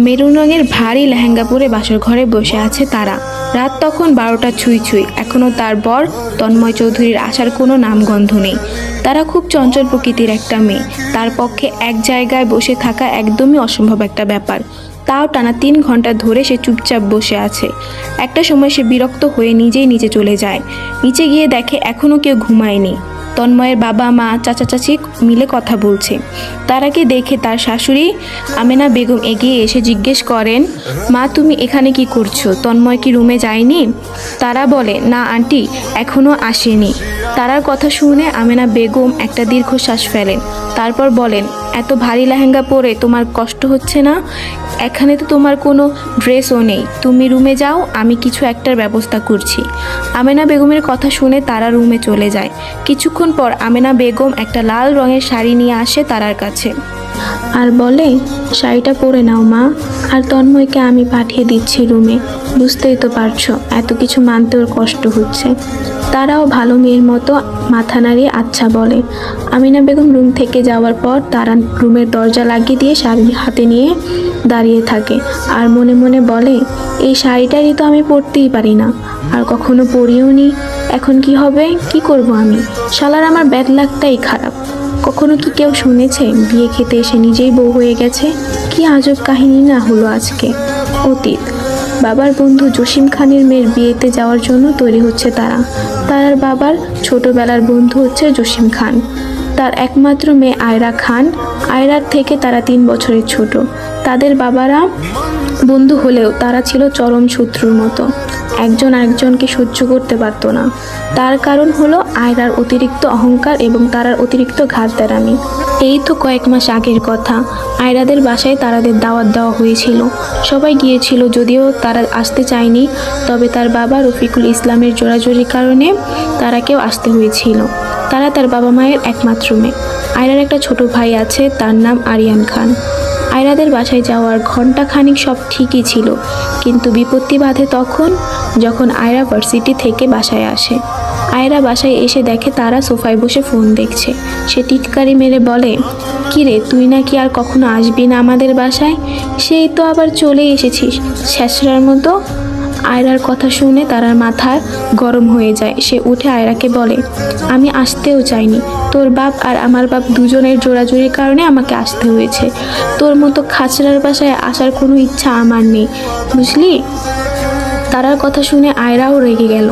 Maroon রঙের ভারী লেহেঙ্গা পরে বাসর ঘরে বসে আছে তারা। রাত তখন 12টা ছুঁই ছুঁই। এখনও তার বর তন্ময় চৌধুরীর আসার কোনো নামগন্ধ নেই। তারা খুব চঞ্চল প্রকৃতির একটা মেয়ে, তার পক্ষে এক জায়গায় বসে থাকা একদমই অসম্ভব একটা ব্যাপার। তাও টানা 3 ঘন্টা ধরে সে চুপচাপ বসে আছে। একটা সময় সে বিরক্ত হয়ে নিজেই নিচে চলে যায়। নিচে গিয়ে দেখে এখনও কেউ ঘুমায়নি। তন্ময়ের বাবা মা চাচা চাচি মিলে কথা বলছে। তারাকে দেখে তার শাশুড়ি আমেনা বেগম এগিয়ে এসে জিজ্ঞেস করেন, মা তুমি এখানে কি করছো? তন্ময় কি রুমে যায়নি? তারা বলে, না আন্টি, এখনও আসেনি। তারার কথা শুনে আমেনা বেগম একটা দীর্ঘশ্বাস ফেলেন। তারপর বলেন, এত ভারী লেহেঙ্গা পরে তোমার কষ্ট হচ্ছে না? এখানে তো তোমার কোনো ড্রেসও নেই, তুমি রুমে যাও, আমি কিছু একটার ব্যবস্থা করছি। আমেনা বেগমের কথা শুনে তারা রুমে চলে যায়। কিছুক্ষণ পর আমেনা বেগম একটা লাল রঙের শাড়ি নিয়ে আসে তারার কাছে আর বলে, শাড়িটা পরে নাও মা, আর তন্ময়কে আমি পাঠিয়ে দিচ্ছি রুমে। বুঝতেই তো পারছো এত কিছু মানতে ওর কষ্ট হচ্ছে। তারাও ভালো মেয়ের মতো মাথা নাড়িয়ে আচ্ছা বলে। আমিনা বেগম রুম থেকে যাওয়ার পর তারা রুমের দরজা লাগিয়ে দিয়ে শাড়ি হাতে নিয়ে দাঁড়িয়ে থাকে আর মনে মনে বলে, এই শাড়িটারই তো আমি পরতেই পারি না, আর কখনো পরিও নি। এখন কি হবে, কি করব আমি? শালার আমার ব্যাড লাকটাই খারাপ। কখনো কি কেউ শুনেছে বিয়ে খেতে এসে নিজেই বউ হয়ে গেছে? কি আজব কাহিনী না হলো আজকে। অতীত। বাবার বন্ধু জসিম খানের মেয়ের বিয়েতে যাওয়ার জন্য তৈরি হচ্ছে তারা। তারার বাবার ছোটবেলার বন্ধু হচ্ছে জসিম খান। তার একমাত্র মেয়ে আয়রা খান। আয়রার থেকে তারা 3 বছরের ছোট। তাদের বাবারা বন্ধু হলেও তারা ছিল চরম শত্রুর মতো। একজন আরেকজনকে সহ্য করতে পারত না। তার কারণ হলো আয়রার অতিরিক্ত অহংকার এবং তারার অতিরিক্ত ঘাড়তেরামি। এই তো কয়েক মাস আগের কথা। আয়রাদের বাসায় তারাদের দাওয়াত দেওয়া হয়েছিল। সবাই গিয়েছিল, যদিও তারা আসতে চায়নি। তবে তার বাবা রফিকুল ইসলামের জোরাজুরির কারণে তারাকেও আসতে হয়েছিল। তারা তার বাবা মায়ের একমাত্র মেয়ে। আয়রার একটা ছোট ভাই আছে, তার নাম আরিয়ান খান। আয়রাদের বাসায় যাওয়ার ঘন্টা খানিক সব ঠিকই ছিল, কিন্তু বিপত্তি বাধে তখন যখন আয়রা ভার্সিটি থেকে বাসায় আসে। আয়রা বাসায় এসে দেখে তারা সোফায় বসে ফোন দেখছে। সে টিটকারি মেরে বলে, কিরে তুই নাকি আর কখনো আসবি না আমাদের বাসায়? সেই তো আবার চলে এসেছিস ছ্যাঁচড়ার মতো। আয়রার কথা শুনে তারার মাথা গরম হয়ে যায়। সে উঠে আয়রাকে বলে, আমি আসতেও চাইনি, তোর বাপ আর আমার বাপ দুজনের জোরাজুরির কারণে আমাকে আসতে হয়েছে। তোর মতো খাচড়ার বাসায় আসার কোনো ইচ্ছা আমার নেই, বুঝলি? তারার কথা শুনে আয়রাও রেগে গেল।